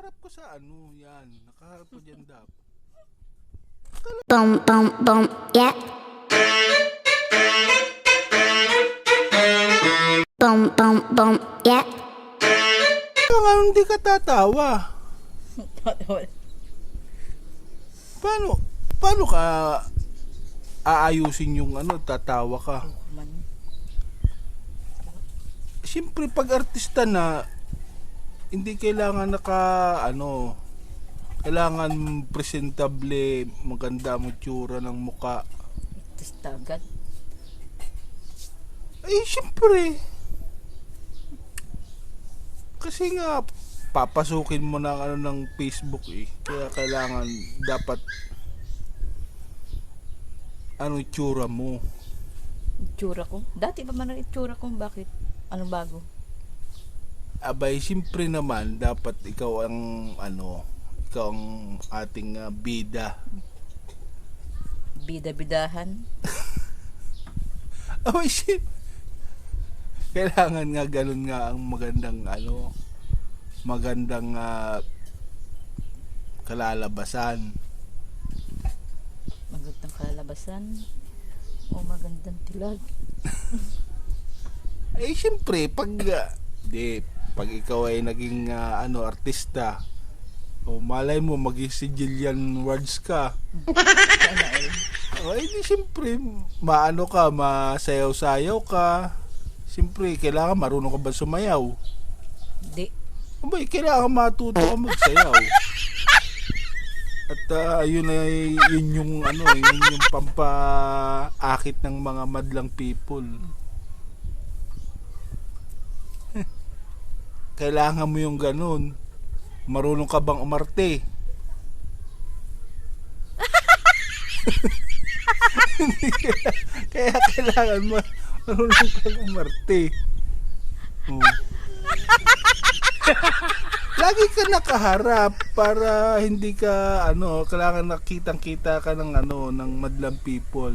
nakaharap ko sa ano, yan. Nakaharap ko dyan dapat. Boom, boom, boom, yeah. Boom, boom, boom, yeah. Kaya nga hindi ka tatawa. Paano ka aayusin yung ano, tatawa ka? Siyempre pag artista na, hindi kailangan kailangan presentable, maganda ang tsura ng muka. Artista agad. Ay, siyempre. Kasi nga, papasukin mo na ng Facebook eh. Kaya kailangan, dapat, itsura mo. Itsura ko? Dati pa man ang itsura ko. Bakit? Anong bago? Abay, siyempre naman, dapat ikaw ang, ikaw ang ating bida. Bida-bidahan? Abay, kailangan nga ganun nga ang magandang kalalabasan. Magandang kalalabasan? O magandang tilag? Eh, siyempre, pag ikaw ay naging artista, malay mo maging si Jillian Words ka. Ay, di siyempre, masayaw-sayaw ka. Siyempre, kailangan marunong ka ba sumayaw? Di. Abay, kailangan matuto ka magsayaw. At yun yung pampaakit ng mga madlang people. Kailangan mo yung ganun. Marunong ka bang umarte? Kaya kailangan mo marunong kang umarte. Lagi ka nakaharap para hindi ka kailangan nakitang-kita ka ng ng madlang people.